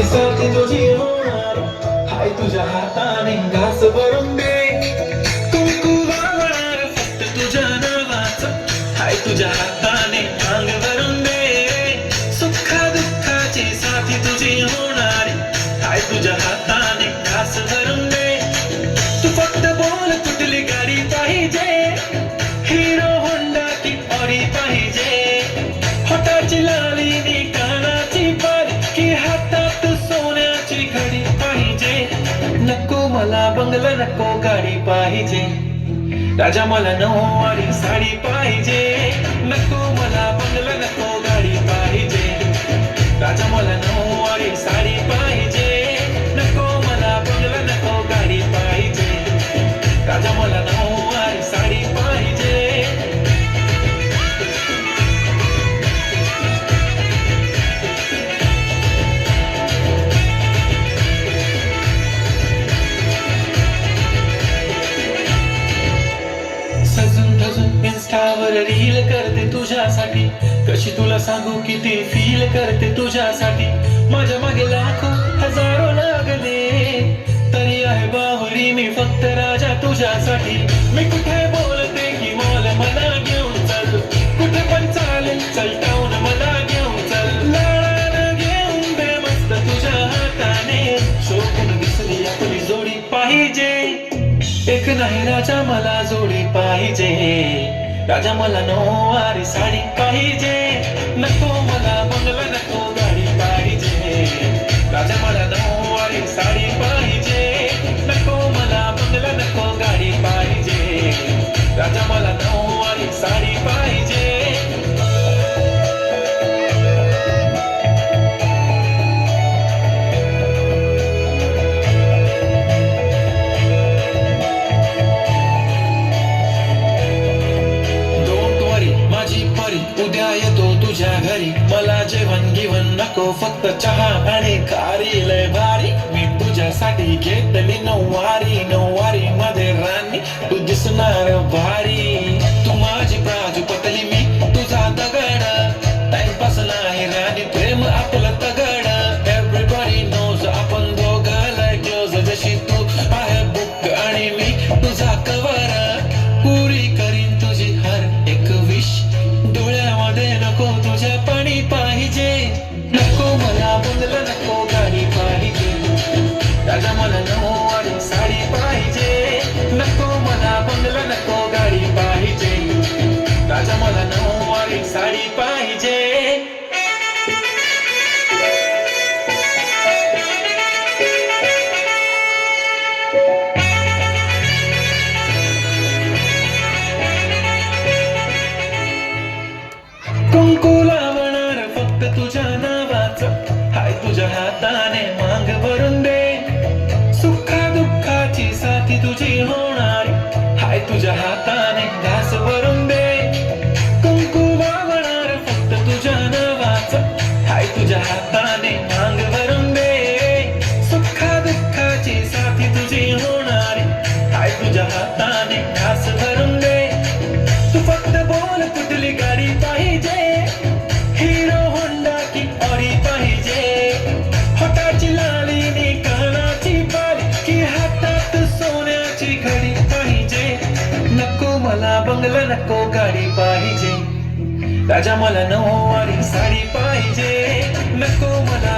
साथी तुझी होणार, हाय तुझ्या हाताने घास भरून दे. कुंकू वाहणार फक्त तुझ्या नावाचं, हाय तुझ्या हाताने अंग भरून दे. सुखा दुःखाची साथी तुझी होणार, हाय तुझ्या हाताने घास भरून दे. तू फक्त बोल कुठली गाडी पाहिजे, हिरो होंडा की ऑडी पाहिजे. होटाची लाली नी कानाची बाली, की हातात सोन्याची घडी पाहिजे. नको मला बंगला, नको गाडी पाहिजे. राजा मला नऊवारी साडी पाहिजे. नको मला बंगला, नको गाडी पाहिजे. राजा मला नऊवारी साडी पाहिजे. नको मला बंगला, नको गाडी पाहिजे. राजा मला नऊवारी साडी पाहिजे. सजून धजून इन्स्टावर रील करते तुझ्यासाठी, कशी तुला सांगू किती फील करते तुझ्यासाठी. माझ्या मागे लाखो हजारो लागले, तरी आहे बावरी मी फक्त राजा तुझ्यासाठी. मी कुठे बोलते की मॉल मला घेऊन चल, कुठे पण चालेल चल टाऊन मला घेऊन चल. लाडानं घेऊन दे मस्त तुझ्या हाताने, शोभून दिसली आपली जोडी पाहिजे. एक नाही राजा मला जोडी पाहिजे. राजा मला नऊवारी साडी पाहिजे. नको मला बंगला, नको गाडी पाहिजे. राजा मला नऊवारी साडी पाहिजे. नको मला बंगला, नको गाडी पाहिजे. राजा मला नऊवारी साडी पाहिजे. उद्या येतो तुझ्या घरी, मला जेवण गिवण नको फक्त चहा आणि खारी लय भारी. मी तुझ्यासाठी घेतली नऊवारी, नऊवारी मध्ये राणी तू दिसणार भारी. तू माझी बाजू पतली, मी तुझा दगड. टाइमपास नाही राणी, प्रेम आपलं तगड. एव्हरीबॉडी नोज आपण दोघं लय क्लोज, जशी तू आहे बुक आणि मी तुझा कवर. पुरी करीन तुझी हर एक विश, डोळ्यामध्ये नको तुझ्या पाणी पाहिजे. नको मला बंगला, नको गाडी पाहिजे. राजा मला नऊवारी साडी पाहिजे. नको मला बंगला, नको गाडी पाहिजे. राजा मला नऊवारी साडी पाहिजे. कुंकू लावणार फक्त तुझ्या नावाचं, हाय तुझ्या हाताने मांग भरून दे. सुखा दुःखाची साथी तुझी होणार, हाय तुझ्या हाताने घास भरून दे. कुंकू लावणार फक्त तुझ्या नावाचं, हाय तुझ्या हाताने मांग भरून दे. सुखा दुःखाची साथी तुझी होणार, हाय तुझ्या हाताने घास भरून दे. तू फक्त बोल कुठली गाडी पाहिजे, हिरो होंडा की ऑडी पाहिजे. होटाची लाली नी कानाची बाली, की हातात सोन्याची घडी पाहिजे. नको मला बंगला, नको गाडी पाहिजे. राजा मला नऊवारी साडी पाहिजे. नको मला